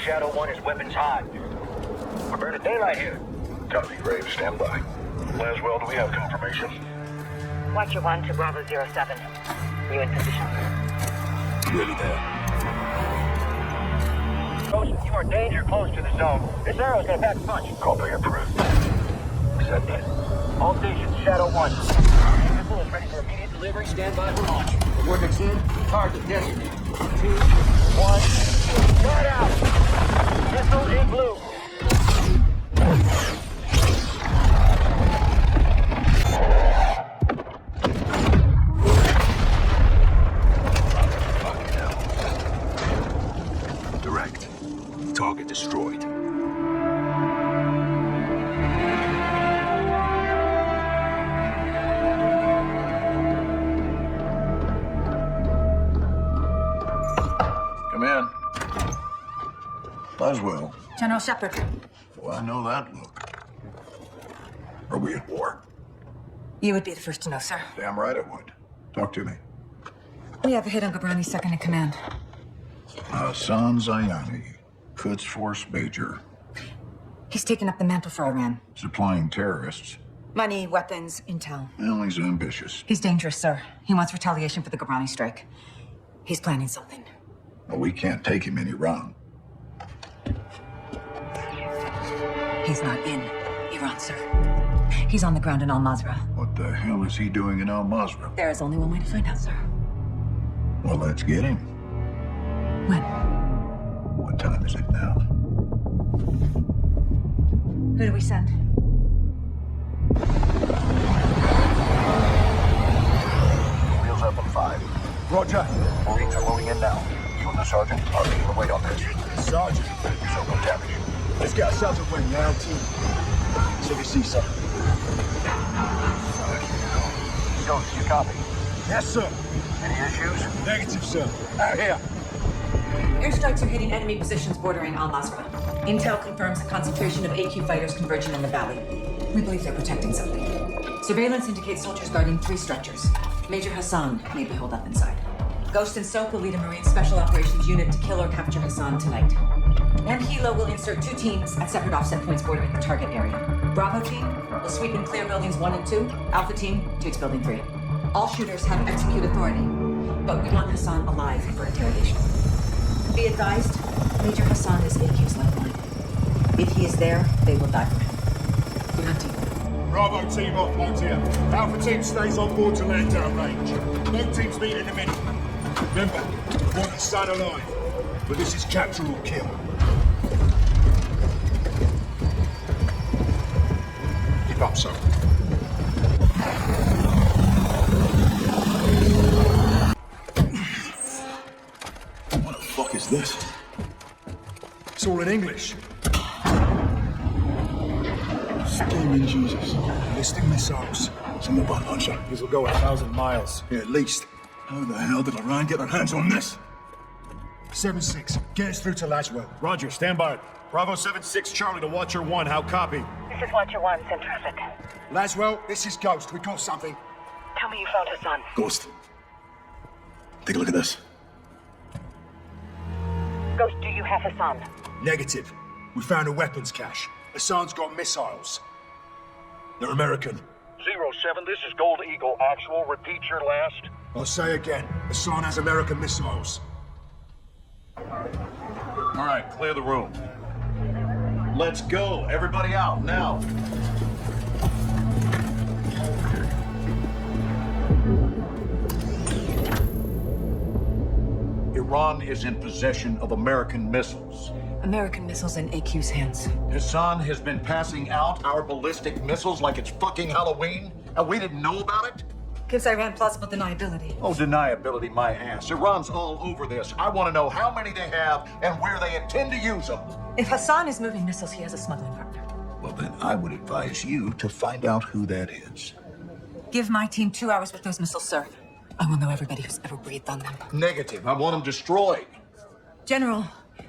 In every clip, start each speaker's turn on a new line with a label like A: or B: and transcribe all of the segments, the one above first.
A: Shadow 1 is weapons hot. We're burning daylight here.
B: Copy, Rave. Stand by. Laswell, do we have confirmation?
C: Watcher 1 to Bravo 07. You in position?
B: Ready there.
A: Ghost, you are danger close to the zone. This arrow's gonna pack a punch.
B: Copy, approved. Set that.
A: All stations, Shadow 1. Missile is ready for immediate delivery. Stand by for launch. Coordinates in. Target designated. 2, 1. Start out. Missile in blue.
B: Direct. Target destroyed. Come in. Laswell.
D: General Shepard.
B: Well, I know that look. Are we at war?
D: You would be the first to know, sir.
B: Damn right I would. Talk to me.
D: We have a hit on Gabrani's second in command.
B: Hassan Zayani, Quds Force Major.
D: He's taken up the mantle for Iran.
B: Supplying terrorists.
D: Money, weapons, intel.
B: Well, he's ambitious.
D: He's dangerous, sir. He wants retaliation for the Gabrani strike. He's planning something.
B: Well, we can't take him in Iran.
D: He's not in Iran, sir. He's on the ground in Al-Mazrah.
B: What the hell is he doing in Al-Mazrah?
D: There is only one way to find out, sir.
B: Well, let's get him.
D: When?
B: What time is it now?
D: Who do we send?
B: Wheels up in 5.
A: Roger.
B: Marines are loading in now. You and the sergeant are leading the way on this.
A: Sergeant.
B: So no damage.
A: Let's get ourselves a win, now, team. So we see something.
B: Ghost, you copy?
A: Yes, sir.
B: Any issues?
A: Negative, sir. Out here.
D: Airstrikes are hitting enemy positions bordering Al-Mazrah. Intel confirms a concentration of AQ fighters converging in the valley. We believe they're protecting something. Surveillance indicates soldiers guarding 3 structures. Major Hassan may be holed up inside. Ghost and Soap will lead a Marine Special Operations unit to kill or capture Hassan tonight. And Hilo will insert 2 teams at separate offset points bordering the target area. Bravo team will sweep and clear buildings 1 and 2. Alpha team takes building 3. All shooters have execute authority, but we want Hassan alive for interrogation. Be advised, Major Hassan is AQ's lifeline. If he is there, they will die for him. Good hunting.
E: Bravo team offloads here. Alpha team stays on board to land down range. Both teams meet in a minute. Remember, we want Hassan alive, but this is capture or kill. Keep up, sir.
B: What the fuck is this?
E: It's all in English.
B: Screaming Jesus.
E: Ballistic missiles.
B: Some mobile launcher.
E: This will go 1,000 miles.
B: Here, at least. How the hell did Iran get their hands on this?
E: 7-6, get us through to Laswell.
F: Roger, stand by. Bravo 7-6 Charlie to Watcher 1, how copy?
C: This is Watcher 1, send traffic.
E: Laswell, this is Ghost. We got something.
C: Tell me you found Hassan.
B: Ghost. Take a look at this.
C: Ghost, do you have Hassan?
E: Negative. We found a weapons cache. Hassan's got missiles. They're American.
F: 07, this is Gold Eagle. Actual, repeat your last.
E: I'll say again, Hassan has American missiles.
F: All right, clear the room. Let's go. Everybody out, now. Iran is in possession of American missiles.
D: American missiles in AQ's hands.
F: Hassan has been passing out our ballistic missiles like it's fucking Halloween, and we didn't know about it?
D: Gives Iran plausible deniability.
F: Oh, deniability, my ass. Iran's all over this. I want to know how many they have and where they intend to use them.
D: If Hassan is moving missiles, he has a smuggling partner.
B: Well, then I would advise you to find out who that is.
D: Give my team 2 hours with those missiles, sir. I will know everybody who's ever breathed on them.
F: Negative. I want them destroyed.
D: General,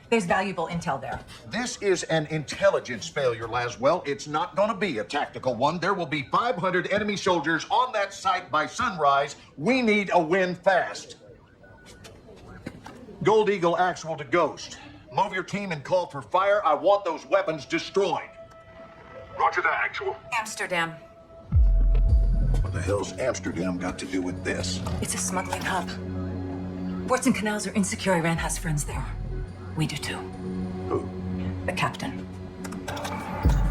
D: there's valuable intel there.
F: This is an intelligence failure, Laswell. It's not going to be a tactical one. There will be 500 enemy soldiers on that site by sunrise. We need a win fast. Gold Eagle actual to Ghost. Move your team and call for fire. I want those weapons destroyed.
B: Roger that, actual.
D: Amsterdam.
F: What the hell's Amsterdam got to do with this?
D: It's a smuggling hub. Ports and canals are insecure. Iran has friends there. We do too.
F: Who?
D: The captain.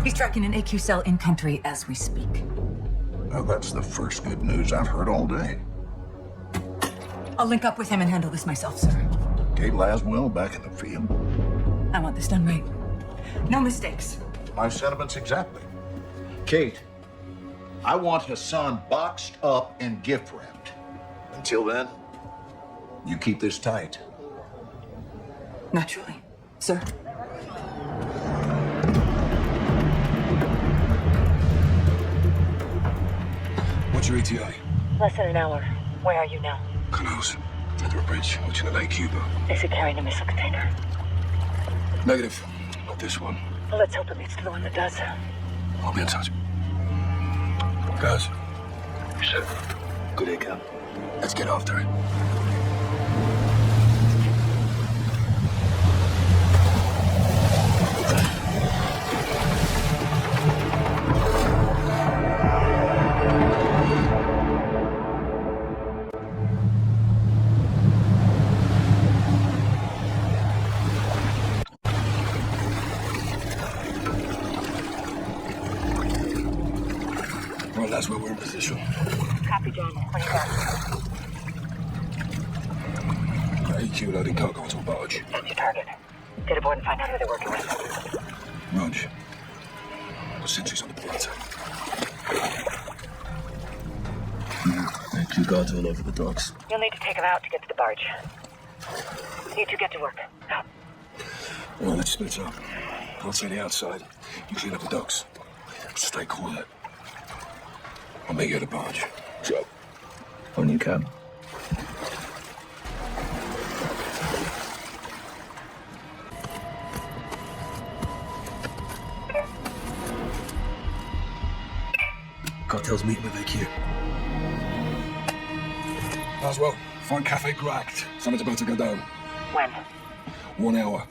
D: He's tracking an AQ cell in country as we speak.
F: Well, that's the first good news I've heard all day.
D: I'll link up with him and handle this myself, sir.
F: Kate Laswell back in the field.
D: I want this done right. No mistakes.
F: My sentiments exactly. Kate, I want Hassan boxed up and gift wrapped. Until then, you keep this tight.
D: Naturally, sir.
E: What's your ETA?
C: Less than an hour. Where are you now?
E: Canals. Under a bridge, watching the Lake Cuba.
C: Is it carrying a missile container?
E: Negative. Not this one.
C: Well, let's hope it leads to the one that does.
E: I'll be in touch. Guys. You said. Good day, Cap. Let's get after it. Well, that's where we're in position.
C: Copy, John. When you're back.
E: AQ loading cargo onto a barge.
C: That's your target. Get aboard and find out who they're working with.
E: Rog. The sentries on the plaza. AQ guards all over the docks.
C: You'll need to take them out to get to the barge. You two get to work. Now.
E: Well, let's split up. I'll say the outside. You clean up the docks. Stay quiet. I'll meet you at the barge. Joe. On you, Cab. Cartel's meeting with AQ. As well. Find Cafe Gract. Something's about to go down.
C: When?
E: 1 hour.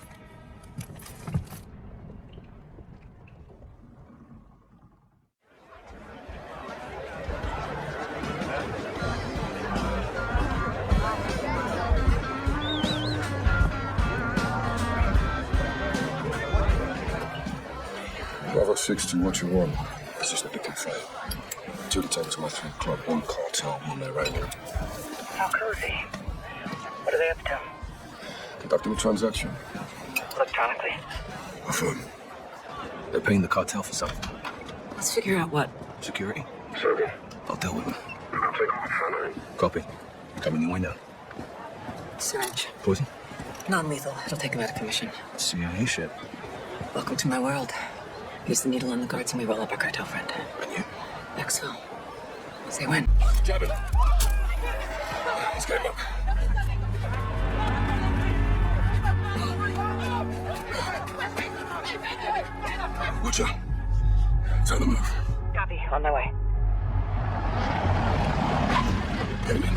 E: Bravo 6 to what you want. It's just a big conflict. 2 detectives to my 3 club, 1 cartel, 1 Iranian.
C: How cozy. What are they up to?
E: Conducting a transaction.
C: Electronically.
E: Affirm. They're paying the cartel for something.
D: Let's figure out what.
E: Security?
B: Second.
E: I'll deal with them.
B: I'm taking my Fanmade.
E: Copy. Coming your way now.
D: Syringe.
E: Poison?
D: Non-lethal. It'll take him out of commission.
E: CIA shit.
D: Welcome to my world. Use the needle on the guards and we roll up our cartel friend.
E: And you?
D: Exfil. Say when.
E: Jab it. Let's get him up. Watch out. Tell them move.
C: Copy. On my way.
E: Get him in.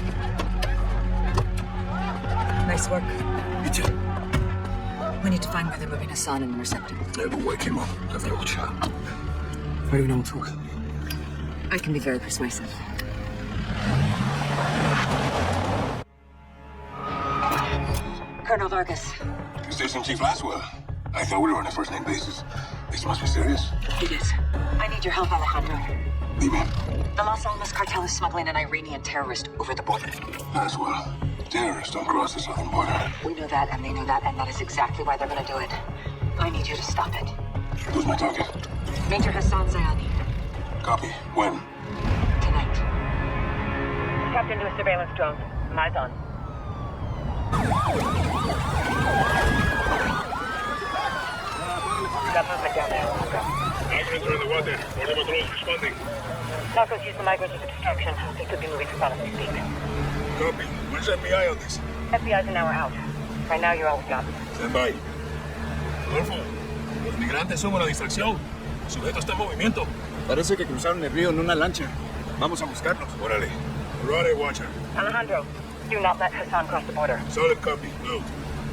D: Nice work.
E: You too.
D: We need to find where they're moving Hassan and intercept him.
E: Yeah, but wake him up. Have a little chat. Where do we know we'll talk?
D: I can be very persuasive. Colonel Vargas.
E: Station Chief Laswell. I thought we were on a first-name basis. This must be serious.
D: It is. I need your help, Alejandro.
E: Dime.
D: The Los Alamos cartel is smuggling an Iranian terrorist over the border.
E: Laswell. Terrorists don't cross the southern border.
D: We know that, and they know that, and that is exactly why they're gonna do it. I need you to stop it.
E: Who's my target?
D: Major Hassan Zayani.
E: Copy. When?
D: Tonight.
C: Tapped into a surveillance drone. Eyes on. Got movement down there.
B: Migrants are in the water. Border patrol's responding.
C: Narcos use the migrants as a distraction. They could be moving to as we speak.
E: Copy. Where's FBI on this?
C: FBI's an hour out. Right now, you're all we got.
E: Stand by. Rodolfo, los migrantes son una distracción. El sujeto está en movimiento.
G: Parece que cruzaron el río en una lancha. Vamos a buscarlos.
E: Órale. Roddy, watcher.
C: Alejandro, do not let Hassan cross the border.
E: Solid copy. Move.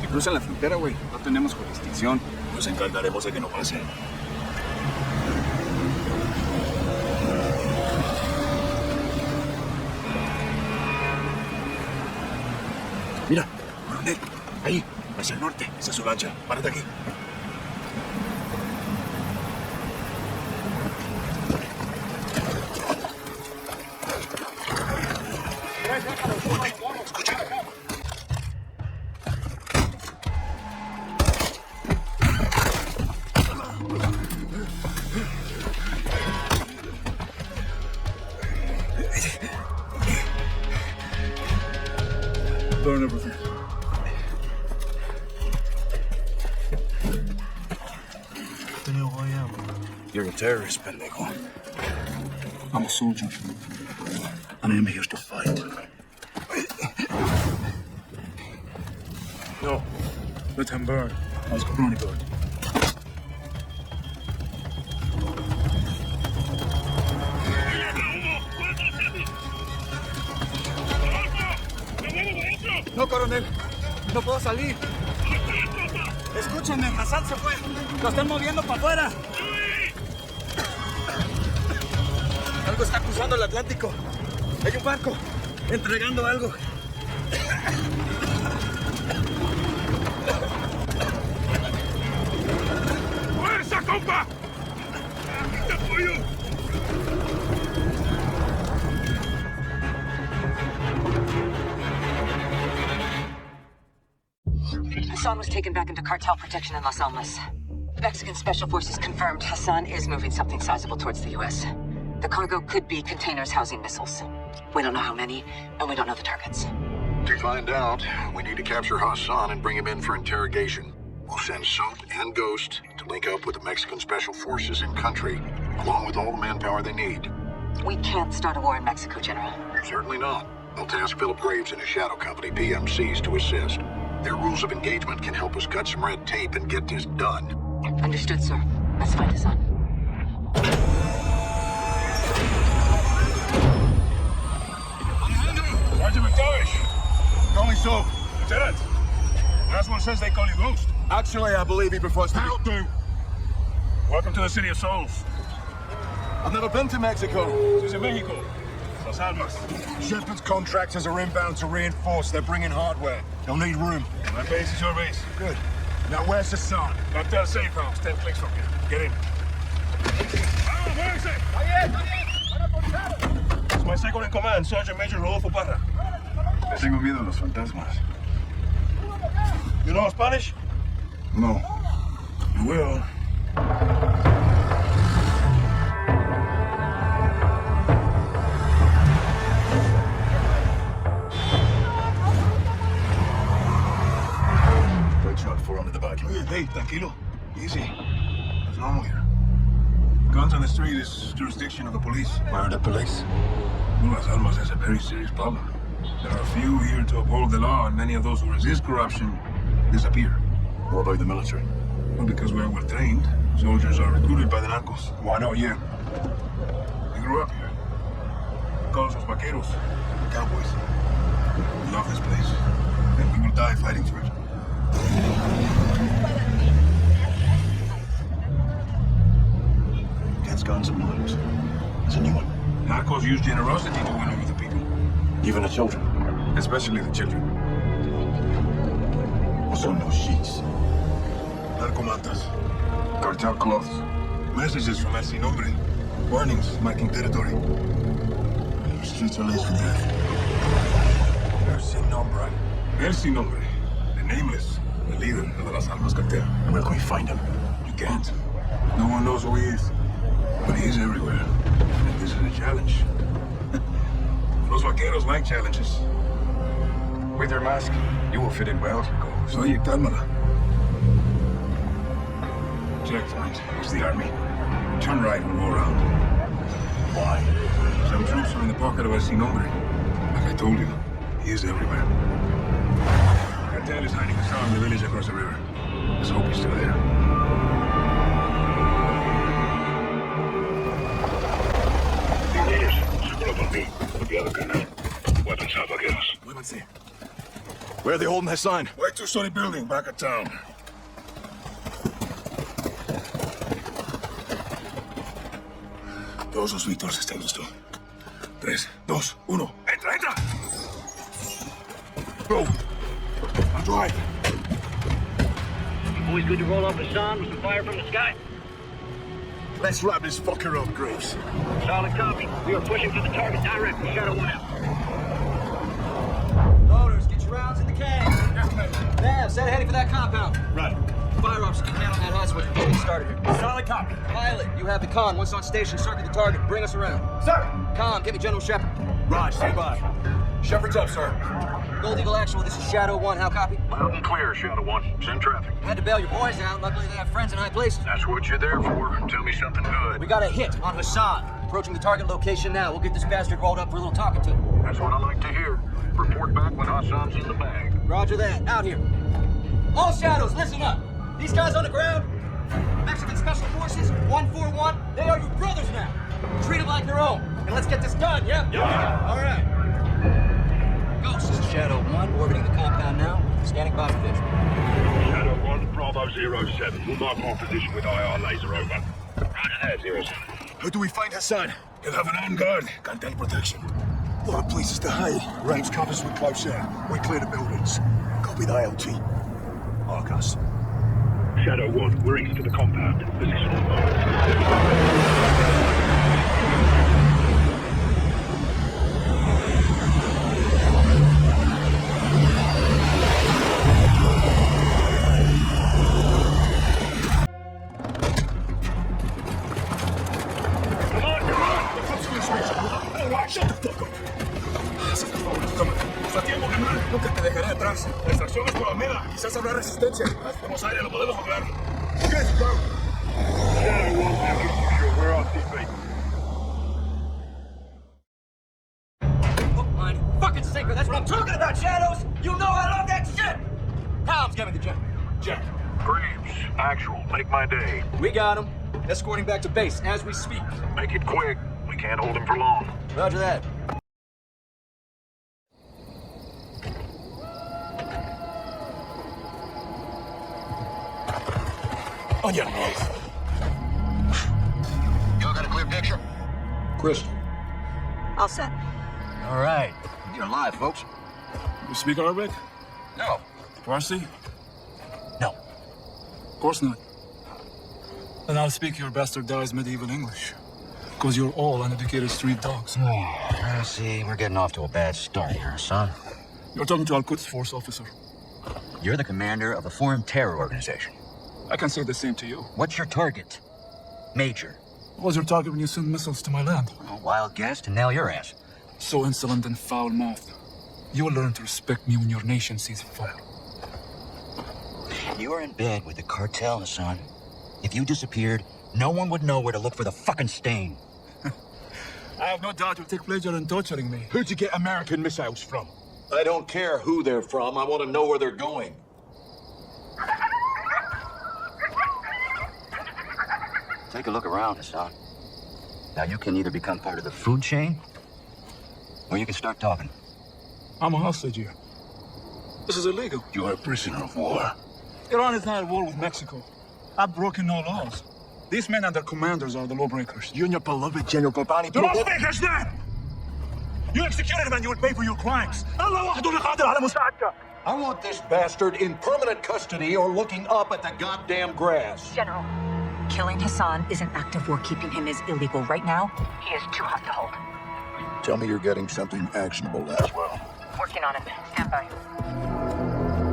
G: Que cruzan la frontera, güey. No tenemos jurisdicción. Nos encargaremos de que no pase. Mira, coronel. Ahí, hacia el norte. Esa es su lancha. Párate aquí. Escucha. Burn everything. You're a terrorist, pendejo. I'm a soldier. And I am here to fight. No. Let him burn. Let's go, Ronnie Bird. No, coronel. No puedo salir. Escúchenme, Hassan se fue. Lo están moviendo para afuera. Algo está cruzando el Atlántico. Hay un barco entregando algo. ¡Fuerza, compa! ¡Aquí te apoyo!
D: Hassan was taken back into cartel protection in Los Alamos. Mexican Special Forces confirmed Hassan is moving something sizable towards the U.S. The cargo could be containers housing missiles. We don't know how many, and we don't know the targets.
F: To find out, we need to capture Hassan and bring him in for interrogation. We'll send Soap and Ghost to link up with the Mexican Special Forces in country, along with all the manpower they need.
D: We can't start a war in Mexico, General.
F: Certainly not. They'll task Philip Graves and his shadow company, PMCs, to assist. Their rules of engagement can help us cut some red tape and get this done.
D: Understood, sir. Let's find Hassan.
E: Sergeant McTavish. Call me so. Lieutenant. Last one says they call you Ghost.
G: Actually, I believe he prefers to
E: How do? Welcome to the City of Souls.
G: I've never been to Mexico.
E: This is Mexico. Los Almas. Shipments contractors are inbound to reinforce. They're bringing hardware. They'll need room. My base is your base. Good. Now where's the sun? Hotel safe house, 10 clicks from here. Get in. Ah, where is it? It's my second in command, Sergeant Major Rodolfo Parra.
G: Tengo miedo a los fantasmas.
E: You know Spanish?
G: No.
E: You will.
G: Shot 4 under the back.
E: Hey, tranquilo. Easy. What's normal here? Guns on the street is jurisdiction of the police.
G: Where are the police?
E: Well, Las Almas has a very serious problem. There are few here to uphold the law, and many of those who resist corruption disappear.
G: What about the military?
E: Well, because we're well trained. Soldiers are recruited by the narcos.
G: Why not you?
E: We grew up here. We call us los vaqueros, cowboys. We love this place, and we will die fighting for it.
G: Gets guns and knives. There's a new one.
E: Narcos use generosity to win over the people.
G: Even the children.
E: Especially the children.
G: What son those sheets?
E: Narcomantas.
G: Cartel clothes.
E: Messages from El Sin Nombre. Warnings, marking territory. The streets are laced with death.
G: El Sin Nombre.
E: El Sin Nombre. The nameless. The leader of the Las Almas cartel.
G: And where can we find him?
E: You can't. No one knows who he is. But he is everywhere. And this is a challenge. Los vaqueros like challenges.
G: With your mask, you will fit in well.
E: So oye, cálmala. Checkpoint. It's the army. Turn right and go around.
G: Why?
E: Some troops are in the pocket of El Sin Nombre. Like I told you, he is everywhere. Cartel is hiding Hassan in the village across the river. Let's hope he's still there.
B: Seguro por ti. Copiado, canal. Weapons out, vaqueros.
E: Muévanse. Where are they holding Hassan? Right to Sony building, back of town. Todos los Víctores están listos. 3, 2, 1. ¡Entra, entra! Go. I'll drive.
A: Always good to roll up Hassan with some fire from the sky.
E: Let's wrap this fucker up, Graves.
A: Solid copy. We are pushing for the target directly. Shadow 1 out.
H: Loaders, get your rounds in the can. Nav, set heading for that compound.
E: Right.
H: Fire officer, keep an eye on that high switch before we get started here.
E: Solid copy.
H: Pilot, you have the con. Once on station, circle the target. Bring us around.
E: Sir!
H: Con, get me General Shepard.
E: Raj, stay by. Shepard's up, sir.
H: Gold Eagle Actual, this is Shadow 1. How copy?
F: Loud and clear, Shadow 1. Send traffic.
H: Had to bail your boys out. Luckily, they have friends in high places.
F: That's what you're there for. Tell me something good.
H: We got a hit on Hassan. Approaching the target location now. We'll get this bastard rolled up for a little talking to.
F: That's what I like to hear. Report back when Hassan's in the bag.
H: Roger that. Out here. All Shadows, listen up. These guys on the ground, Mexican Special Forces, 141, they are your brothers now. Treat them like your own. And let's get this done, yeah?
E: Yeah.
H: All right. Ghost, this is Shadow 1, orbiting the compound now. Scanning by for vision.
E: Shadow 1, Bravo 07. We'll mark our position with IR laser, over.
A: Roger that, 07.
E: How do we find Hassan? He'll have an armed guard. Cartel protection. A lot of places to hide. Ranks compass with close air. We clear the buildings. Copy the ILT. Marcus.
I: Shadow 1, we're east of the compound. Position marked.
E: Shut the fuck up. Nuestro tiempo, carnal. Nunca te dejaré atrás. La extracción es por Almeda. Quizás habrá resistencia. Tenemos aire, lo podemos lograr. Good, go.
I: Shadow 1, sure, we're RTB.
H: Hook, line, fucking sinker. That's what I'm talking about, Shadows. You know I love that shit. Tom's giving the jet.
E: Jack.
F: Graves, actual. Make my day.
H: We got him. Escorting back to base as we speak.
F: Make it quick. We can't hold him for long.
H: Roger that.
E: On your knees.
F: Y'all got a clear picture?
E: Crystal.
D: All set.
F: All right. You're alive, folks.
G: You speak Arabic?
F: No.
G: Farsi?
F: No.
G: Of course not. Then I'll speak your bastardized medieval English. Because you're all uneducated street dogs.
A: See, we're getting off to a bad start here, son.
G: You're talking to Al-Quds Force officer.
A: You're the commander of a foreign terror organization.
G: I can say the same to you.
A: What's your target? Major.
G: What was your target when you sent missiles to my land?
A: A wild guess to nail your ass.
G: So insolent and foul-mouthed. You will learn to respect me when your nation sees fire.
A: You are in bed with the cartel, Hassan. If you disappeared, no one would know where to look for the fucking stain.
G: I have no doubt you'll take pleasure in torturing me.
E: Who'd you get American missiles from?
B: I don't care who they're from. I want to know where they're going.
A: Take a look around, Hassan. Now you can either become part of the food chain, or you can start talking.
G: I'm a hostage here. This is illegal.
B: You're a prisoner of war.
G: Iran is not at war with Mexico. I've broken no laws. These men and their commanders are the lawbreakers.
E: You and your beloved General Kobani.
G: You're all fakers then! You executed him and you will pay for your crimes.
B: I want this bastard in permanent custody or looking up at the goddamn grass.
D: General, killing Hassan is an act of war. Keeping him is illegal. Right now,
C: He is too hot to hold.
F: Tell me you're getting something actionable, Laswell.
C: Working on it. Stand by.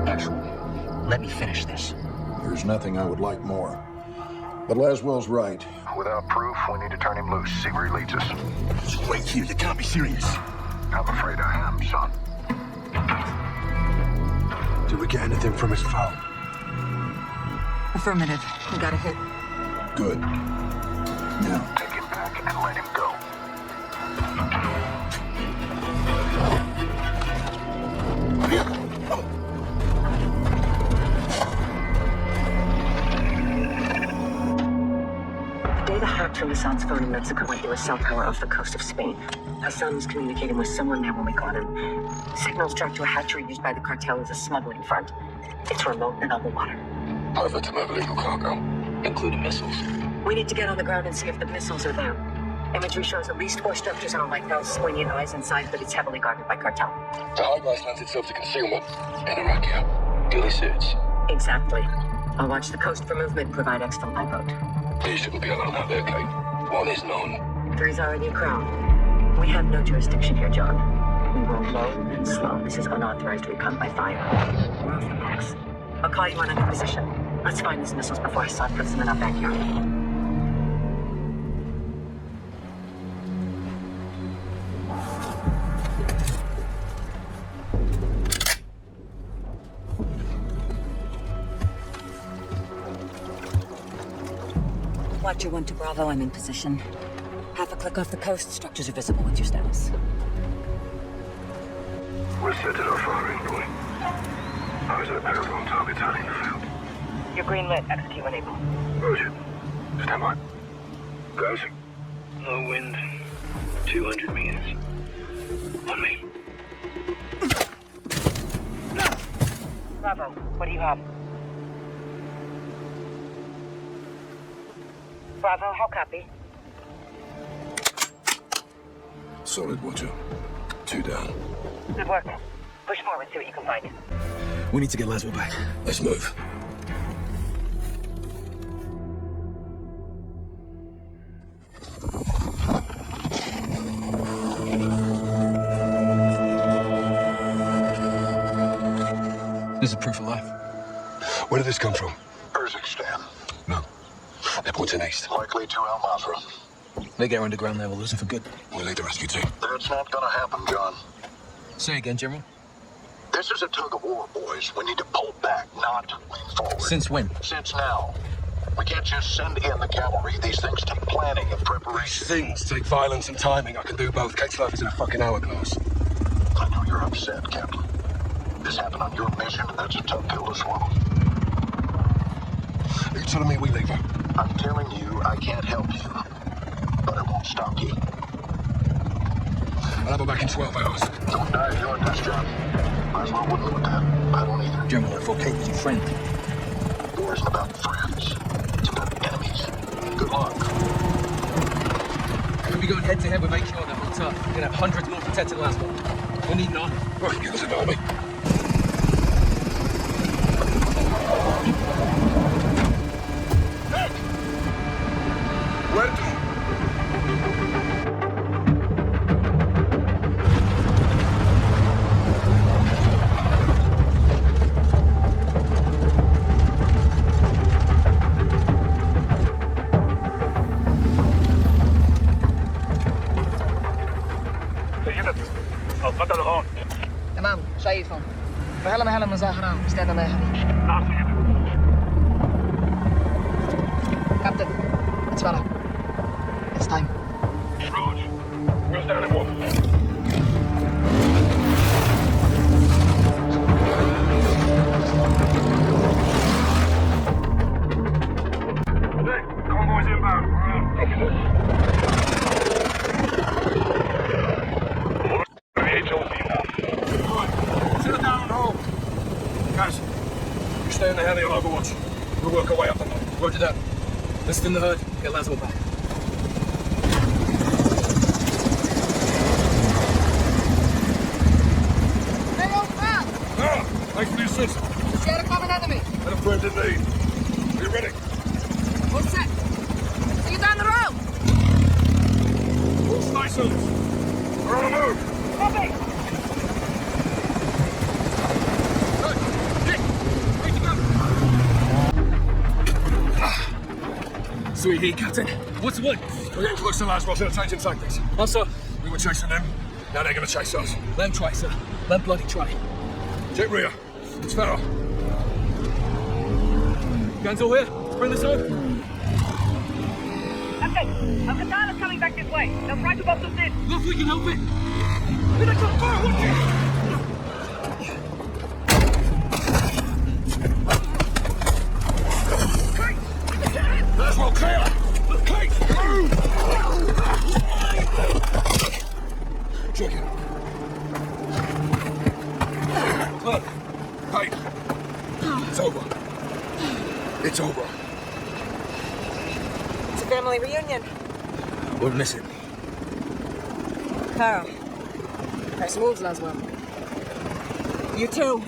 A: Actually, let me finish this.
F: There's nothing I would like more. But Laswell's right. Without proof, we need to turn him loose, see where he leads us.
E: Just wait here. You can't be serious.
F: I'm afraid I am, son.
E: Did we get anything from his phone?
D: affirmative. We got a hit.
F: Good. Now, take him back and let him go.
C: Data hacked from Hassan's phone in Mexico went through a cell tower off the coast of Spain. Hassan was communicating with someone there when we got him. Signals tracked to a hatchery used by the cartel as a smuggling front. It's remote and on the water.
B: Over to move illegal cargo, including missiles.
C: We need to get on the ground and see if the missiles are there. Imagery shows at least 4 structures on a lighthouse, poignant eyes inside, but it's heavily guarded by cartel.
B: The high-rise lends itself to concealment. In Iraq, ghillie suits.
C: Exactly. I'll watch the coast for movement, provide exfil by boat.
B: You shouldn't be alone out there, Kate. One is known.
C: 3's already a crowd. We have no jurisdiction here, John. We roll low and slow. This is unauthorized recon by fire. We're off the books. I'll call you when I'm in position. Let's find these missiles before Hassan puts them in our backyard.
D: Watcher 1 to Bravo, I'm in position. Half a click off the coast, structures are visible. What's your status?
I: We're set at our firing point. Eyes are apparent on target turning the field.
C: You're green lit. Execute when able.
I: Roger. Stand by. Guys. Low wind. 200 meters. On me.
C: Bravo, what do you have? Bravo, how copy?
B: Solid, Watcher. 2 down.
C: Good work. Push forward, see what you can find.
G: We need to get Laswell back.
B: Let's move.
G: This is proof of life.
B: Where did this come from?
F: Urzikstan.
B: No. They're pointing east.
F: Likely to Al Mazrah.
G: They get underground there, we'll lose them for good.
B: We'll lead the rescue team.
F: That's not gonna happen, John.
G: Say again, General.
F: This is a tug of war, boys. We need to pull back, not lean forward.
G: Since when?
F: Since now. We can't just send in the cavalry. These things take planning and preparation.
B: Things take violence and timing. I can do both. Kate's life is in a fucking hourglass.
F: I know you're upset, Captain. This happened on your mission, and that's a tough pill to swallow.
B: You're telling me we leave her?
F: I'm telling you, I can't help you. But I won't stop you.
B: I'll have her back in 12 hours.
F: Don't die doing this, John. Might as well wouldn't with that. I don't either.
G: General, I thought Kate was your friend.
F: War isn't about friends. It's about enemies. Good luck.
H: We'll be going head to head with HQ on that whole tough. We're gonna have hundreds more protected Laswell. We need an army.
B: Right, give us an army. Where to?
I: القتل هون.
J: تمام شايفهم. فهلا مهلا مظاهرة استاذ الله يهديك.
I: نعم سيدي.
J: Captain, it's Farah. It's time.
I: Rog, where's the animal? Hey, convoy's inbound. We're on. Copy this.
E: Settle down and hold. Guys, you stay in the heli on Overwatch. We'll work our way up the mountain.
H: Roger that. Let's thin the herd, get Laswell back.
J: Hey, old pal!
E: Ah, thanks for the assist.
J: Share a common enemy.
E: And a friend in need. Are you ready?
J: All set. See you down the road.
E: All stations. We're on the move.
J: Copy.
H: Sweet heat, Captain. What's the word?
E: We're getting close to Laswell, so they're changing tactics.
H: Oh, sir.
E: We were chasing them. Now they're gonna chase us.
H: Let them try, sir. Let them bloody try.
E: Jet rear. It's Farah.
H: Guns all here. Let's bring this home.
C: Captain, Al-Qatar is coming back this way. They'll try to box us in.
H: Look, we can help it.
E: Here they come! Fire! Watch it! Laswell, clear! Kate, move! Check it. Look. Hey. It's over. It's over.
D: It's a family reunion.
E: We'll miss it.
J: Carol. Nice moves, Laswell. You too.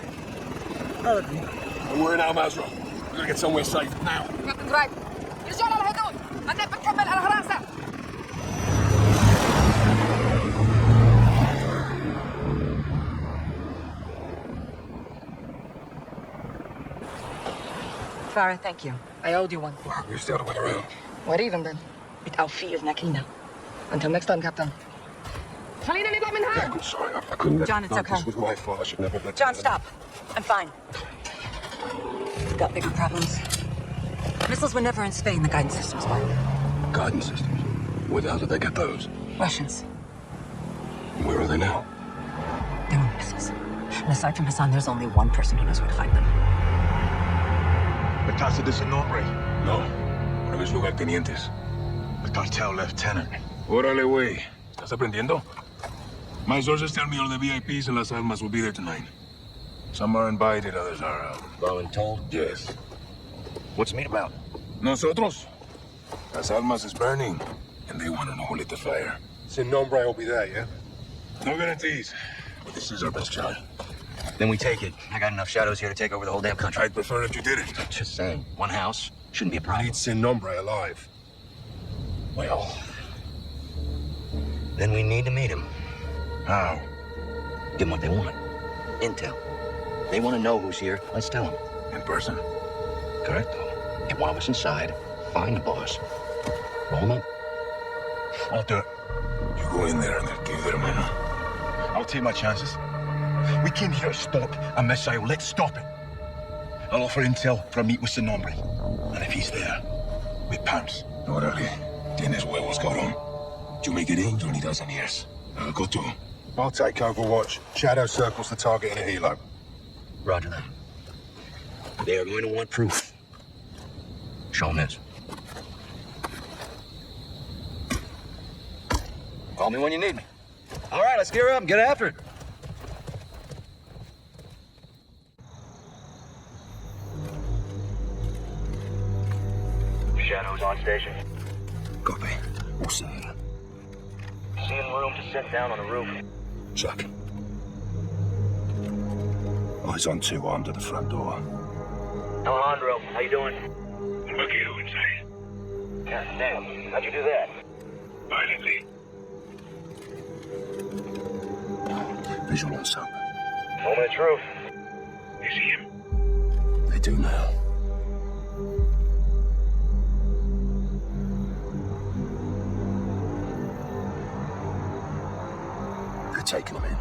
E: We're in Al-Mazrah. We're gonna get somewhere safe now.
J: Captain's right. يرجعنا على الحدود. هنبقى نكمل على الحراسة.
D: Farah, thank you.
J: I owed you one.
E: Wow, you're still the way around.
J: What even then? بالتوفيق نكينا. Until next time, Captain. خلينا نطلع من هنا.
E: I'm sorry. I couldn't.
D: John, it's okay.
E: This was my fault. I should never have let
D: John,
E: you-
D: stop. I'm fine. We've got bigger problems. Missiles were never in Spain. The guidance systems were.
E: Guidance systems. Where the hell did they get those?
D: Russians.
E: Where are they now?
D: They were missiles. And aside from Hassan, there's only one person who knows where to find them.
K: The casa de ese nombre.
E: No. Uno de mis lugartenientes.
K: The cartel lieutenant.
E: Órale, güey. ¿Estás aprendiendo? My sources tell me all the VIPs in Las Almas will be there tonight. Some are invited, others are,
H: Voluntold?
E: Yes.
H: What's the meet about?
E: Nosotros. Las Almas is burning, and they want to know who lit the fire.
K: Sin nombre will be there, yeah?
E: No guarantees, but this is our best shot.
H: Then we take it. I got enough shadows here to take over the whole damn country.
E: I'd prefer if you did it.
H: Just saying. One house shouldn't be a
K: I
H: problem.
K: need Sin Nombre alive.
H: Well, then we need to meet him.
E: How?
H: Give them what they want. Intel. They want to know who's here. Let's tell them.
E: In person?
H: Correct? Get one of us inside. Find the boss. Roll him up.
E: I'll do it. You go in there and then give it a minute.
K: I'll take my chances. We came here to stop a missile. Let's stop it. I'll offer intel for a meet with Sin Nombre. And if he's there, we pounce.
E: Órale. Tienes huevos, cabrón. You make it in, you need us in ears. Go to.
K: I'll take cargo watch. Shadow circles the target in a helo.
H: Roger that. They are going to want proof. Show them this. Call me when you need me. All right, let's gear up and get after it.
A: Shadows on station.
E: Copy. All set.
A: Seeing room to sit down on the roof.
E: Check. Eyes on two armed at the front door.
A: Alejandro, how you doing?
E: Vaquero inside.
A: God damn, how'd you do that?
E: Violently. Visual on Sona.
A: Moment of truth.
E: You see him? They do now. They're taking him in.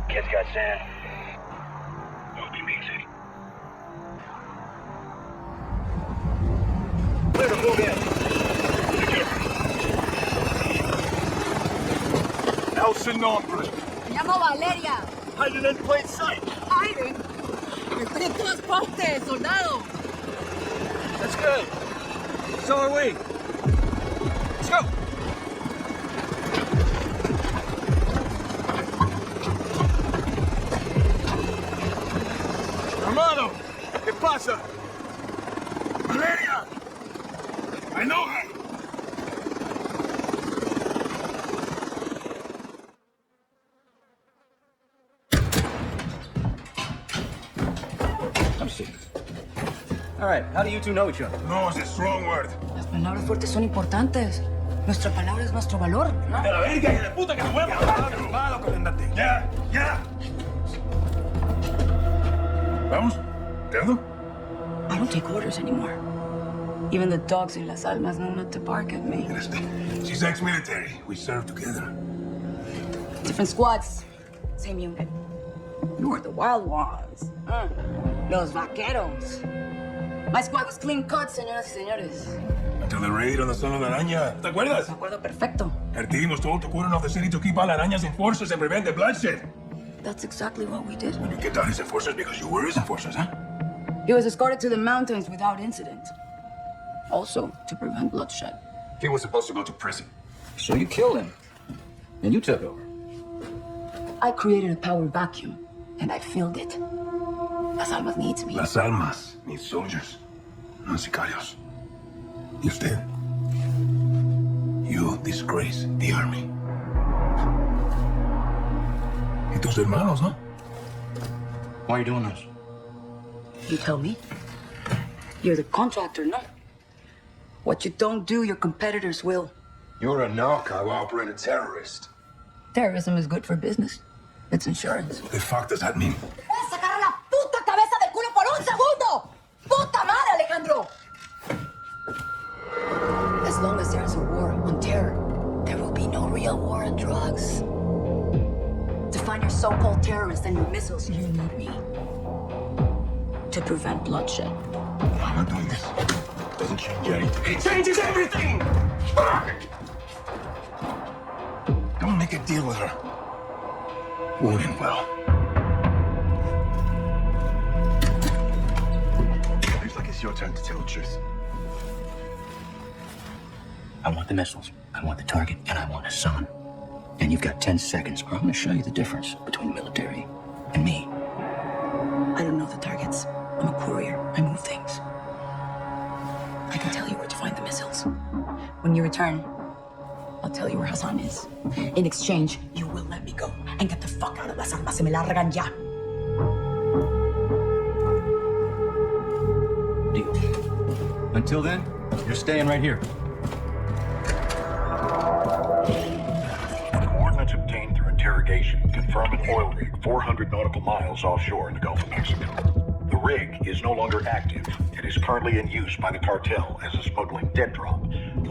A: Kid's got sand.
E: Won't be easy.
A: Clear to move in.
E: El Sin Nombre.
J: Me llamo Valeria.
E: Hiding in plain sight.
J: Hiding. Estoy en todas partes, soldado.
H: That's good. So are we. Let's go.
E: Hermano, ¿qué pasa? Valeria! I know her!
H: I'm serious. All right, how do you two know each other?
E: No, it's a strong word.
J: Las palabras fuertes son importantes. Nuestra palabra es nuestro valor, ¿no?
E: ¡De la verga y de puta que nos mueva! ¡Malo, comandante! ¡Ya! ¡Ya! ¿Vamos? ¿Quedando?
J: I don't take orders anymore. Even the dogs in Las Almas know not to bark at me.
E: She's ex-military. We served together.
J: Different squads, same unit. You were the wild ones. Los vaqueros. My squad was clean cut, señoras y señores.
E: Until the raid on the Son of the Araña. ¿Te acuerdas?
J: Me acuerdo perfecto.
E: Our team was told to quarter off the city to keep all Araña's enforcers and prevent the bloodshed.
J: That's exactly what we did.
E: You get down his enforcers because you were his enforcers, huh?
J: He was escorted to the mountains without incident. Also, to prevent bloodshed.
K: He was supposed to go to prison.
H: So you killed him. And you took over.
J: I created a power vacuum, and I filled it. Las Almas needs me.
B: Las Almas need soldiers, no sicarios. Y usted? You disgrace the army. Y tus hermanos, ¿no?
K: Why are you doing this?
J: You tell me. You're the contractor, no? What you don't do, your competitors will.
B: You're a narco operating terrorist.
J: Terrorism is good for business. It's insurance.
B: What the fuck does that mean?
J: ¡Puedes sacar la puta cabeza del culo por un segundo! ¡Puta madre, Alejandro! As long as there's a war on terror, there will be no real war on drugs. To find your so-called terrorists and your missiles, you need me. To prevent bloodshed.
B: I'm not doing this. Doesn't change anything. It changes everything! Fuck! Don't make a deal with her. Wouldn't well. Looks like it's your turn to tell the truth.
K: I want the missiles, I want the target, and I want Hassan. And you've got 10 seconds, or I'm gonna show you the difference between the military and me.
J: I don't know the targets. I'm a courier. I move things. I can tell you where to find the missiles. When you return, I'll tell you where Hassan is. In exchange, you will let me go and get the fuck out of Las Almas. Se me largan ya.
K: Deal. Until then, you're staying right here.
F: Coordinates obtained through interrogation confirm an oil rig 400 nautical miles offshore in the Gulf of Mexico. The rig is no longer active and is currently in use by the cartel as a smuggling dead drop.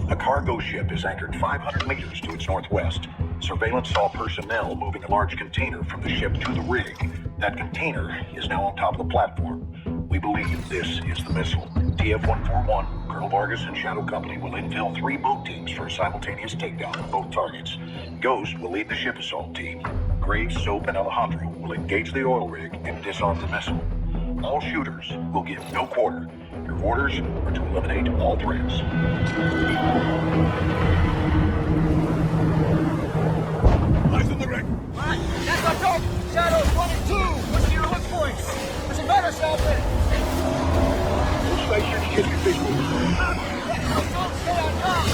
F: A cargo ship is anchored 500 meters to its northwest. Surveillance saw personnel moving a large container from the ship to the rig. That container is now on top of the platform. We believe this is the missile. TF-141, Colonel Vargas and Shadow Company will infill 3 boat teams for a simultaneous takedown of both targets. Ghost will lead the ship assault team. Graves, Soap, and Alejandro will engage the oil rig and disarm the missile. All shooters will give no quarter. Your orders are to eliminate all threats.
B: Eyes on the rig.
H: Right, that's our target. Shadows 1 and 2. What's your hook points? There's a better shot there.
B: Station should be visual.
H: Don't stay on top.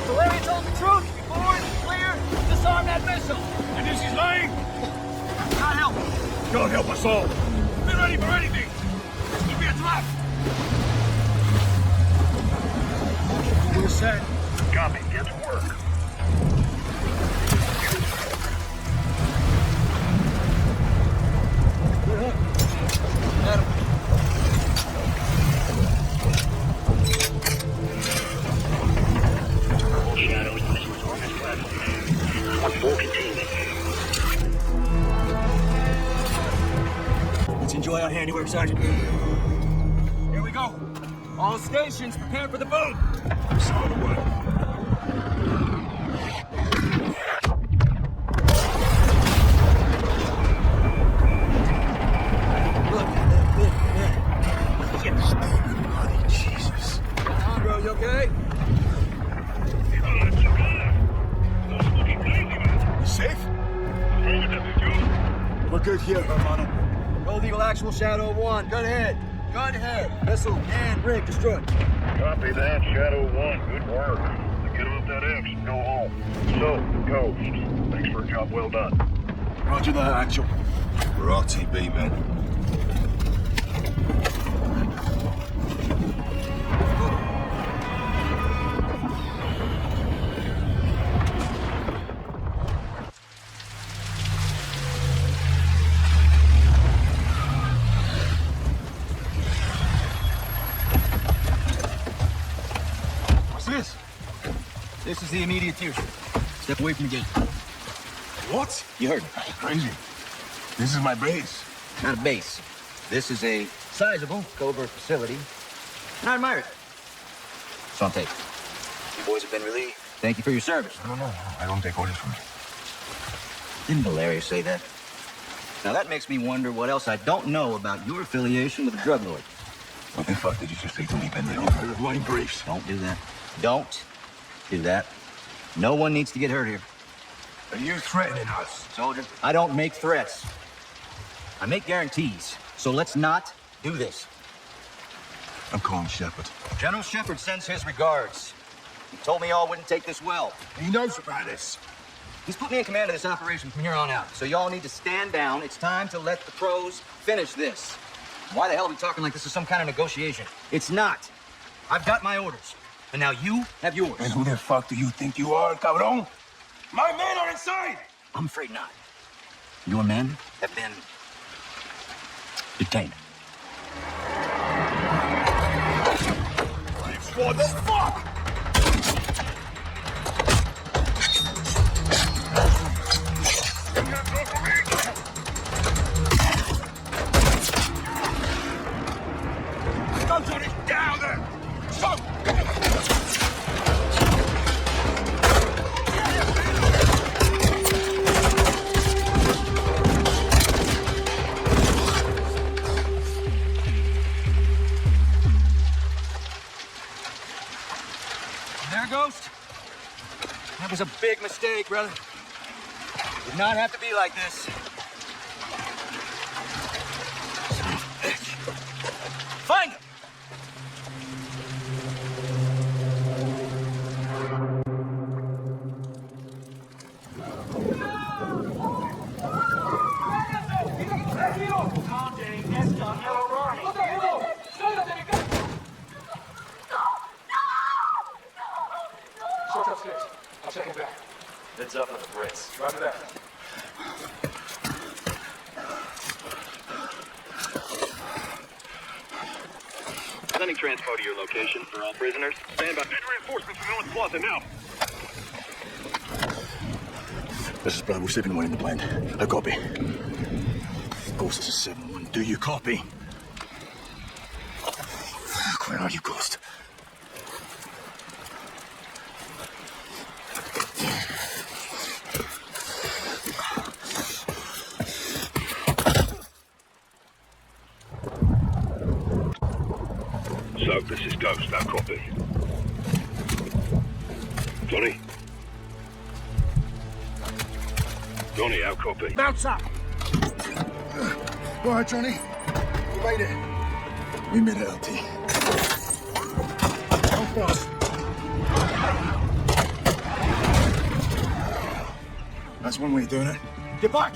H: So Larry told the truth. Be forward, clear, disarm that missile.
B: And this is lying?
H: God help.
B: God help us all. Be ready for anything. This could be a trap.
H: We're set.
F: Copy. Get to work.
H: Good hook. Got him.
F: All shadows, missiles on this platform. On full containment.
H: Let's enjoy our handiwork, Sergeant. Here we go. All stations, prepare for the boom.
B: So what?
H: Alejandro, you okay?
B: You safe?
E: We're good here, hermano.
H: Gold Eagle actual Shadow 1. Good ahead. Good ahead. Missile and rig destroyed.
F: Copy that, Shadow 1. Good work. Now get off that X and go home. So, Ghost, thanks for a job well done.
E: Roger that, actual.
B: We're RTB, man.
E: This?
H: This is the immediate future. Step away from the gate.
E: What?
H: You heard me.
B: Crazy. This is my base.
H: Not a base. This is a sizable covert facility. And I admire it. It's on tape. You boys have been relieved. Thank you for your service.
B: No. I don't take orders from you.
H: Didn't Valeria say that? Now that makes me wonder what else I don't know about your affiliation with the drug lord.
B: What the fuck did you just say to me, pendejo?
E: Bloody briefs.
H: Don't do that. Don't do that. No one needs to get hurt here.
E: Are you threatening us?
H: Soldier, I don't make threats. I make guarantees. So let's not do this.
K: I'm calling Shepard.
H: General Shepard sends his regards. He told me y'all wouldn't take this well.
E: He knows about this.
H: He's put me in command of this operation from here on out. So y'all need to stand down. It's time to let the pros finish this. Why the hell are we talking like this is some kind of negotiation? It's not. I've got my orders. And now you have yours.
E: And who the fuck do you think you are, cabron? My men are inside!
H: I'm afraid not. Your men have been detained.
E: What the fuck? Somebody down there!
H: There, Ghost. That was a big mistake, brother. Did not have to be like this. Son of a bitch. Find him!
B: I'll check him back.
L: Heads up on the Brits.
B: Roger that.
L: Sending transpo to your location for all prisoners. Stand by.
I: Need reinforcements from North Plaza now.
K: This is Bravo 7-1 in the blend. I copy. Ghost, this is 7-1. Do you copy? Where are you, Ghost?
I: So, this is Ghost, now copy. Johnny? Johnny, how copy?
E: Bounce up! All right, Johnny. You made it.
K: We made it, LT.
E: How fast?
K: That's one way of doing it.
E: Get back!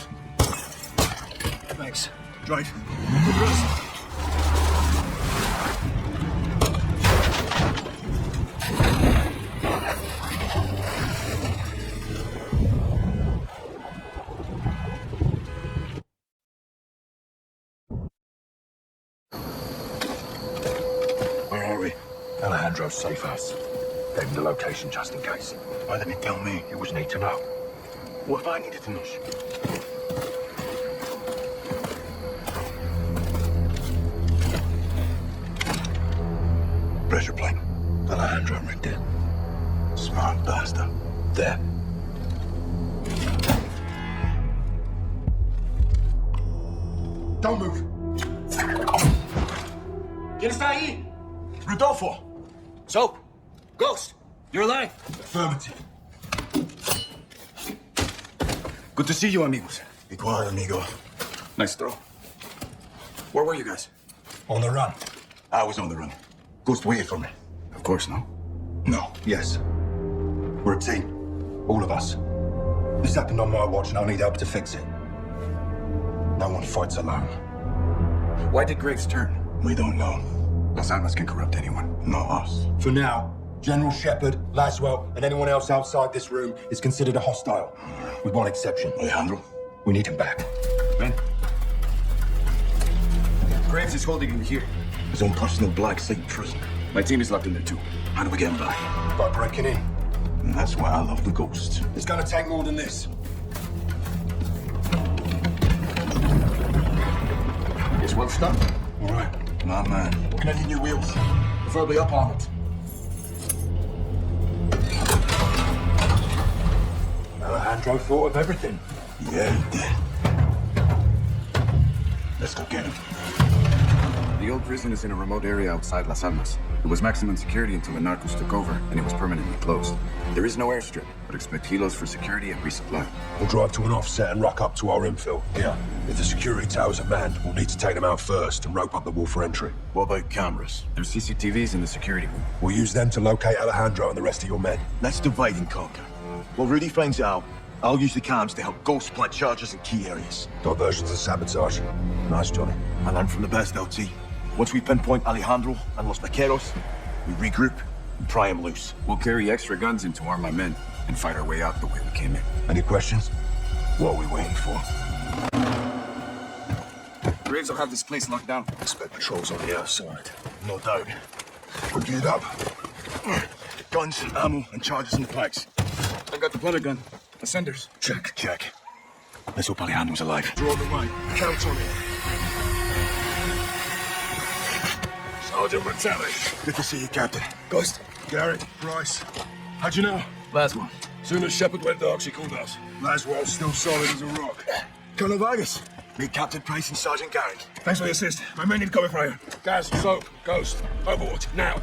K: Thanks. Drive.
E: Where are we? Alejandro's safe house. Gave him the location just in case.
K: Why didn't he tell me?
E: It was need to know.
K: What if I needed to know? Pressure plane. Alejandro right there. Smart bastard. There.
E: Don't move.
H: ¿Quién está ahí?
E: Rodolfo.
H: So, Ghost, you're alive.
E: Affirmative.
K: Good to see you, amigos. Be quiet, amigo. Nice throw. Where were you guys?
E: On the run.
K: I was on the run. Ghost waited for me. Of course, no.
E: No.
K: Yes. We're a team. All of us. This happened on my watch, and I'll need help to fix it. No one fights alone.
H: Why did Graves turn?
K: We don't know. Los Alamos can corrupt anyone, not us.
E: For now, General Shepard, Laswell, and anyone else outside this room is considered a hostile. With one exception.
K: Alejandro?
E: We need him back.
H: Ben? Graves is holding him here.
K: His own personal black site prison.
H: My team is locked in there too.
K: How do we get him back?
E: By breaking in.
K: And that's why I love the Ghost.
E: It's gonna take more than this.
H: It's well stuck.
E: All right.
K: My man.
E: We're gonna need new wheels.
H: Preferably up armored.
E: Alejandro thought of everything.
K: Yeah, he did. Let's go get him.
M: The old prison is in a remote area outside Las Almas. It was maximum security until the narcos took over, and it was permanently closed. There is no airstrip, but expect helos for security and resupply.
E: We'll drive to an offset and rock up to our infill. Yeah. If the security towers are manned, we'll need to take them out first and rope up the wall for entry.
M: What about cameras? There's CCTVs in the security room.
E: We'll use them to locate Alejandro and the rest of your men.
K: Let's divide and conquer. While Rudy finds out, I'll use the cams to help ghost plant charges in key areas.
E: Diversions and sabotage. Nice, Johnny.
K: I learned from the best, LT. Once we pinpoint Alejandro and Los Vaqueros, we regroup and pry him loose.
M: We'll carry extra guns in to arm my men and fight our way out the way we came in.
E: Any questions? What are we waiting for?
M: Graves will have this place locked down.
E: Expect patrols on the outside. No doubt. We're geared up.
K: Guns, ammo, and charges in the packs.
M: I got the plunder gun. Ascenders.
K: Check. Let's hope Alejandro's alive.
E: Draw the line. Count on it. Sergeant Mattelli.
K: Good to see you, Captain.
E: Ghost. Garrett. Bryce. How'd you know?
M: Laswell.
E: Soon as Shepard went dark, she called us. Laswell's still solid as a rock.
K: Colonel Vargas. Meet Captain Price and Sergeant Garrett.
E: Thanks for the assist. My men need cover fire. Gaz, Soap, Ghost. Overwatch. Now.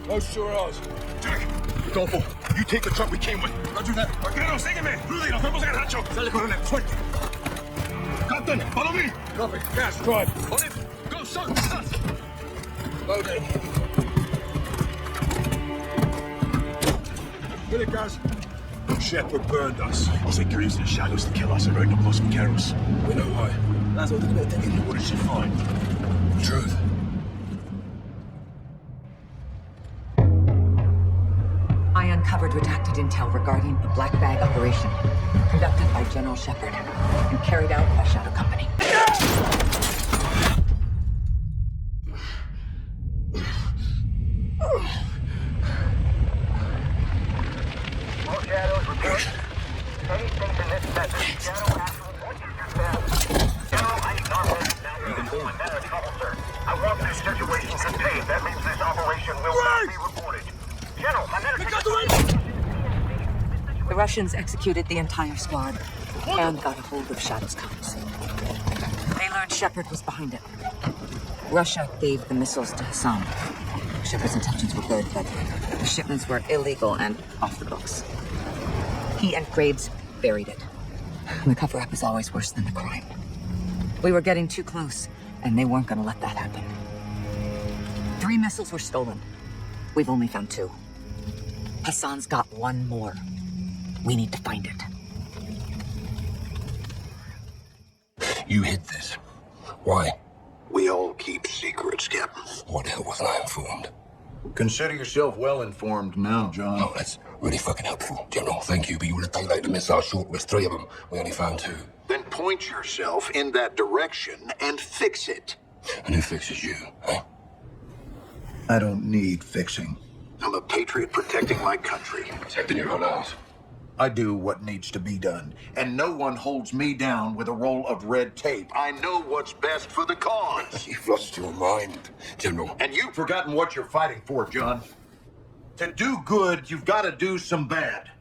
E: Close to ours.
K: Jack, Rodolfo, you take the truck we came with.
E: Roger that. Vaqueros, sígueme. Rudy, nos vemos en el rancho.
K: Sale, coronel. Suerte.
E: Captain, follow me. Copy. Gas, drive.
K: On it. Go, son. Start.
E: Loading. Get it, guys. Shepard burned us.
K: He said Graves in the shadows to kill us and round up Los Vaqueros.
E: We know why.
K: That's what they're thinking. What did she find?
E: Truth.
D: I uncovered redacted intel regarding a black bag operation conducted by General Shepard and carried out by Shadow Company.
A: All Shadows report. Anything in this message, Shadow actually wants you to stand. General, I need non-resident now. My men are in trouble, sir. I want this situation contained. That means this operation will not be reported. General, my men are...
D: The Russians executed the entire squad and got a hold of Shadow's comms. They learned Shepard was behind it. Russia gave the missiles to Hassan. Shepard's intentions were good, but the shipments were illegal and off the books. He and Graves buried it. And the cover-up is always worse than the crime. We were getting too close, and they weren't going to let that happen. 3 missiles were stolen. We've only found 2. Hassan's got 1 more. We need to find it.
E: You hid this. Why?
F: We all keep secrets, Captain.
E: What the hell wasn't I informed?
F: Consider yourself well informed now, John.
E: Oh, that's really fucking helpful. General, thank you, but you would have taken out the missile short list. 3 of them. We only found 2.
F: Then point yourself in that direction and fix it.
E: And who fixes you, huh?
F: I don't need fixing. I'm a patriot protecting my country.
E: Protecting your own house.
F: I do what needs to be done, and no one holds me down with a roll of red tape. I know what's best for the cause.
E: You've lost your mind, General.
F: And you've forgotten what you're fighting for, John. To do good, you've got to do some bad.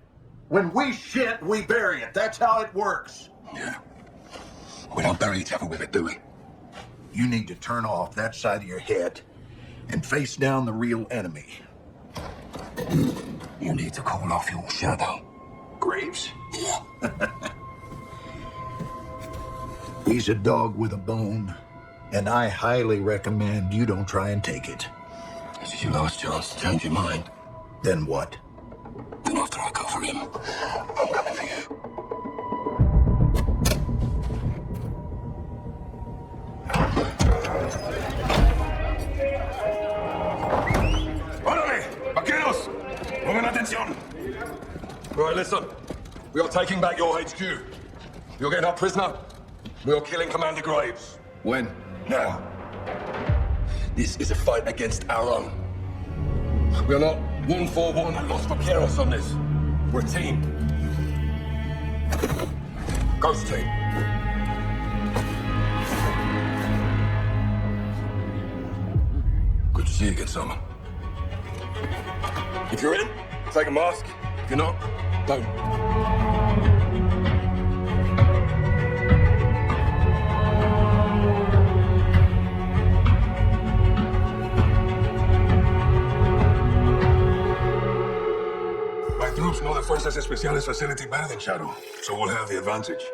F: When we shit, we bury it. That's how it works.
E: Yeah. We don't bury each other with it, do we?
F: You need to turn off that side of your head and face down the real enemy.
E: You need to call off your shadow.
F: Graves?
E: Yeah.
F: He's a dog with a bone, and I highly recommend you don't try and take it.
E: This is your last chance to change your mind.
F: Then what?
E: Then after I cover him, I'm coming for you.
B: ¡Órale! ¡Vaqueros! ¡Pongan atención! Right, listen. We are taking back your HQ. You're getting our prisoner. We are killing Commander Graves.
M: When?
B: Now. This is a fight against our own. We are not 141 and Los Vaqueros on this. We're a team. Ghost team. Good to see you again, Simon. If you're in, take a mask. If you're not, don't. the Fuerzas Especiales facility better than Shadow, so we'll have the advantage.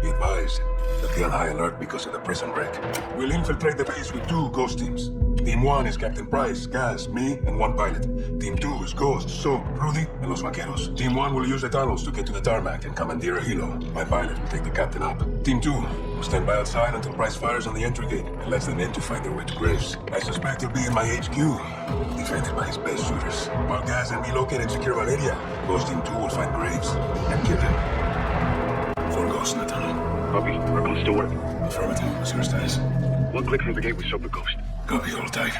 B: Be advised, they'll be on high alert because of the prison break. We'll infiltrate the base with 2 ghost teams. Team 1 is Captain Price, Gaz, me, and 1 pilot. Team 2 is Ghost, Soap, Rudy, and Los Vaqueros. Team 1 will use the tunnels to get to the tarmac and commandeer a helo. My pilot will take the captain up. Team 2 will stand by outside until Price fires on the entry gate and lets them in to find their way to Graves. I suspect he'll be in my HQ, defended by his best shooters. While Gaz and me locate and secure Valeria, Ghost Team 2 will find Graves and kill him. 4 ghosts in the tunnel.
I: Copy. Recon still working.
B: Affirmative. What's your status?
I: 1 click from the gate with Soap the Ghost.
B: Copy, hold tight.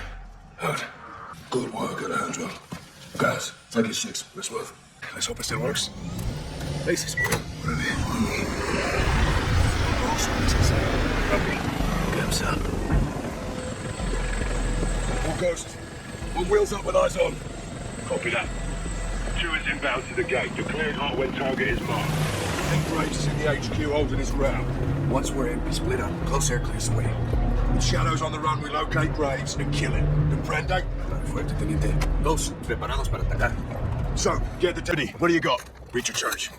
B: Out. Good work, good hands well. Guys, take your 6. Let's move. Let's hope it still works. Bases. Ready. Copy. Get him, son. All Ghost. 1 wheels up with eyes on.
I: Copy that. 2 is inbound to the gate. Declared hot when target is marked.
E: Graves is in the HQ holding his ground.
M: Once we're in, we split up. Close air clears the way.
E: With Shadow's on the run, we locate Graves and kill him. Comprende?
M: Fuerte, teniente. Dos, preparados para atacar.
E: So, get the Teddy. What do you got?
M: Breach your charge.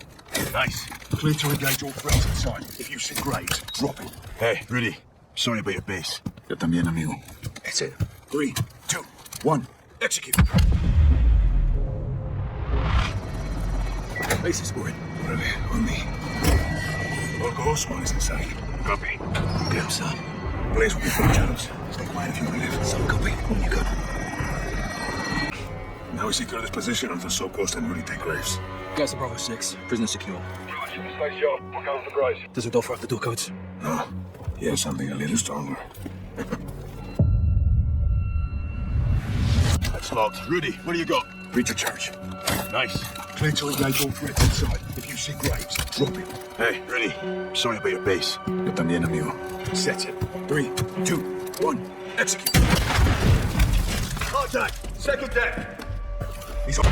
E: Nice. Clear to engage all threats inside. If you see Graves, drop him. Hey, Rudy. Sorry about your base.
M: Yo también, amigo.
E: That's it. 3, 2, 1. Execute.
B: Bases, boy. Ready. On me. All Ghost 1 is inside.
I: Copy.
B: Get him, son. Blaze will be from shadows. Stay quiet if you want to live. Some copy. When you good. Now we secure this position until Soap Ghost and Rudy take Graves.
H: Guys, Bravo 6. Prisoner secure.
I: Stay sharp. We're going for Graves.
H: Does Adolfo have the door codes?
B: No. He has something a little stronger.
E: That's locked. Rudy, what do you got?
M: Breach your charge.
E: Nice. Clear to engage all threats inside. If you see Graves, drop him. Hey, Rudy. Sorry about your base.
M: Yo también, amigo.
E: Set it. 3, 2, 1. Execute. Contact. Second deck. He's on.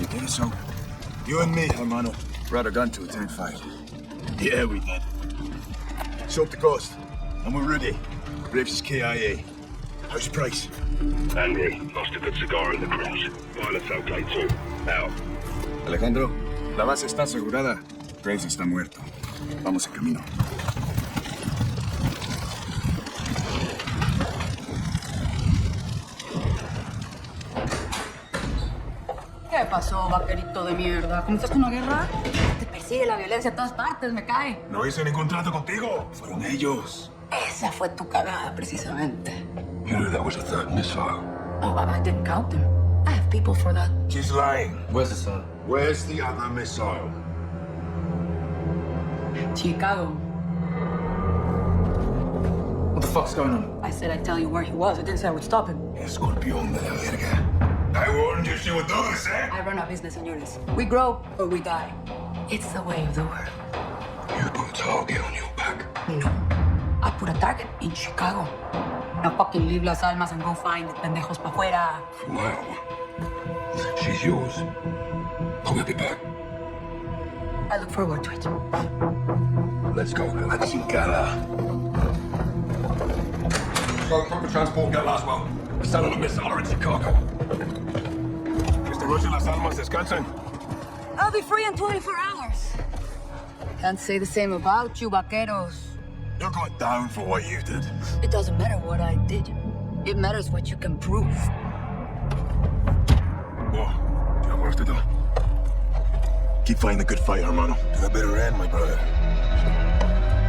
M: You think so?
E: You and me, hermano.
M: Brought a gun to a tank fight.
E: Yeah, we did. Soap the Ghost. And we're ready. Graves is KIA. How's Price?
I: Angry. Lost a good cigar in the cross. Pilot's okay too. Out.
M: Alejandro, la base está asegurada. Graves está muerto. Vamos en camino.
J: ¿Qué pasó, vaquerito de mierda? ¿Comenzaste una guerra? Te persigue la violencia a todas partes, me cae.
B: No hice ningún trato contigo. Fueron ellos.
J: Esa fue tu cagada, precisamente.
B: You knew that was a 3rd missile.
J: Oh, I didn't count them. I have people for that.
B: She's lying.
H: Where's the son?
E: Where's the other missile?
J: Chicago.
H: What the fuck's going on?
J: I said I'd tell you where he was. I didn't say I would stop him.
B: Escorpión de la verga. I warned you she would do this, eh?
J: I run our business, señores. We grow or we die. It's the way of the world.
B: You put a target on your back.
J: No. I put a target in Chicago. Now fucking leave Las Almas and go find the pendejos pa' fuera.
B: Wow. She's yours. I'll be back.
J: I look forward to it.
B: Let's go, la chingada. Go proper transport, get Laswell. The son of a missile are in Chicago. Mr. Rush and Las Almas descansen.
J: I'll be free in 24 hours. Can't say the same about you, vaqueros.
E: You're going down for what you did.
J: It doesn't matter what I did. It matters what you can prove.
E: Oh, you have work to do. Keep fighting the good fight, hermano.
B: To the bitter end, my brother.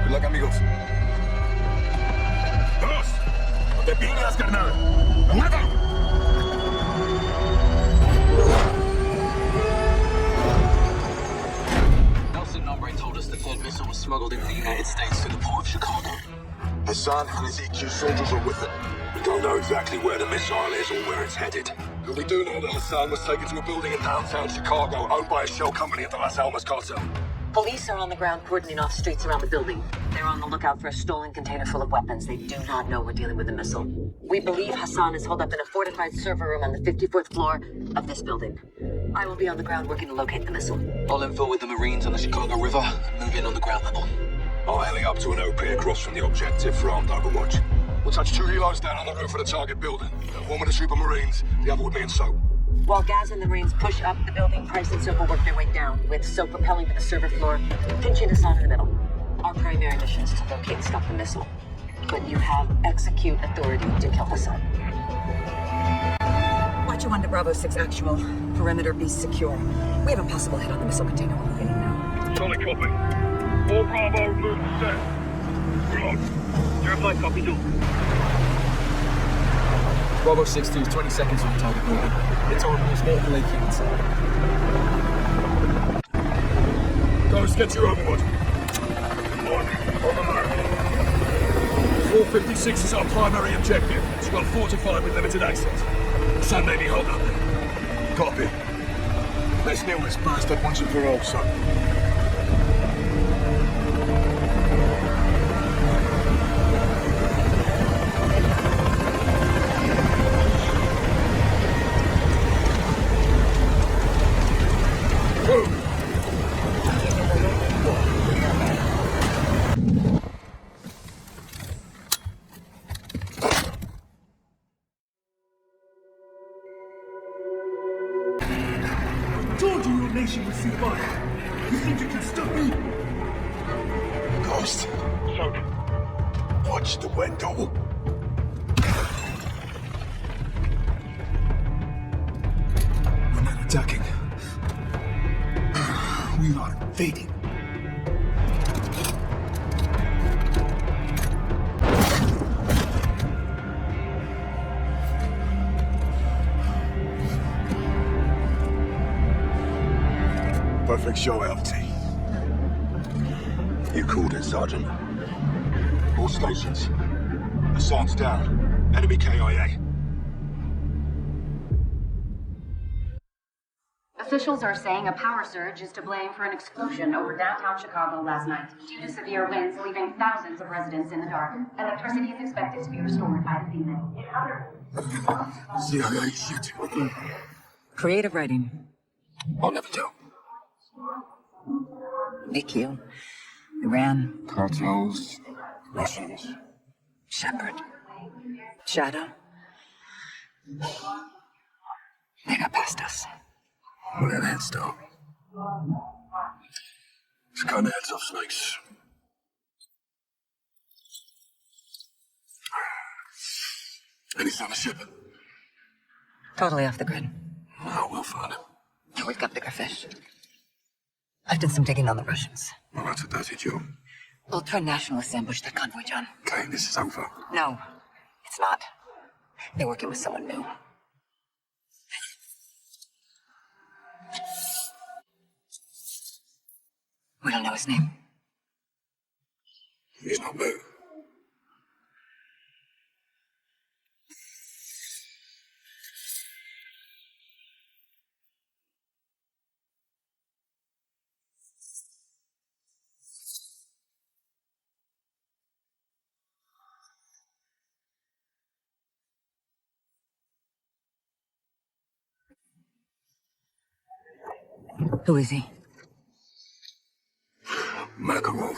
B: Good luck, amigos.
E: ¡Vamos! ¡No te pingas, carnal! ¡Muerta!
H: Nelson Nombre told us the 3rd missile was smuggled into the United States through the port of Chicago.
E: Hassan and his EQ soldiers are with it.
B: We don't know exactly where the missile is or where it's headed. But we do know that Hassan was taken to a building in downtown Chicago owned by a shell company of the Las Almas cartel.
C: Police are on the ground cordoning off streets around the building. They're on the lookout for a stolen container full of weapons. They do not know we're dealing with a missile. We believe Hassan is holed up in a fortified server room on the 54th floor of this building. I will be on the ground working to locate the missile.
H: I'll infill with the Marines on the Chicago River and move in on the ground level.
B: I'll heli up to an OP across from the objective for armed overwatch. We'll touch 2 helos down on the roof of the target building. One with a troop of Marines, the other with me and Soap.
C: While Gaz and the Marines push up the building, Price and Soap will work their way down, with Soap propelling to the server floor, pinching us on in the middle. Our primary mission is to locate and stop the missile. But you have execute authority to kill Hassan.
D: Watcher 1 to Bravo 6 actual. Perimeter be secure. We have a possible hit on the missile container we're locating now.
I: Solid copy. All Bravo, move to set. We're on.
L: Verify copy too.
G: Bravo 6-2 is 20 seconds on the target building. It's orbitals, multiple AK inside.
B: Guys, get your overwatch. On the mark. 456 is our primary objective. It's well fortified with limited access. Sun may be hold up there. Copy. Let's nail this bastard once and for all, son.
E: Told you your nation would see fire. You think you can stop me?
K: Ghost.
I: Soap.
K: Watch the window.
E: We're not attacking. We are invading.
K: Perfect show, LT. You called it, Sergeant.
B: All stations. Hassan's down. Enemy KIA.
N: Officials are saying a power surge is to blame for an explosion over downtown Chicago last night. Due to severe winds leaving thousands of residents in the dark, electricity is expected to be restored by this evening.
E: CIA shit.
D: Creative writing.
K: I'll never tell.
D: AQ. Iran.
K: Cartels. Russians.
D: Shepard. Shadow. They got past us.
K: Look at that stuff. It's kind of heads off snakes. Any sign of Shepard?
D: Totally off the grid.
K: Oh, we'll find him.
D: We've got bigger fish. I've done some digging on the Russians.
K: Well, that's a dirty job.
D: Ultra-nationalists ambushed their convoy, John.
K: Okay, this is over.
D: No, it's not. They're working with someone new. We don't know his name.
K: He's not new.
D: Who is he?
K: Makarov.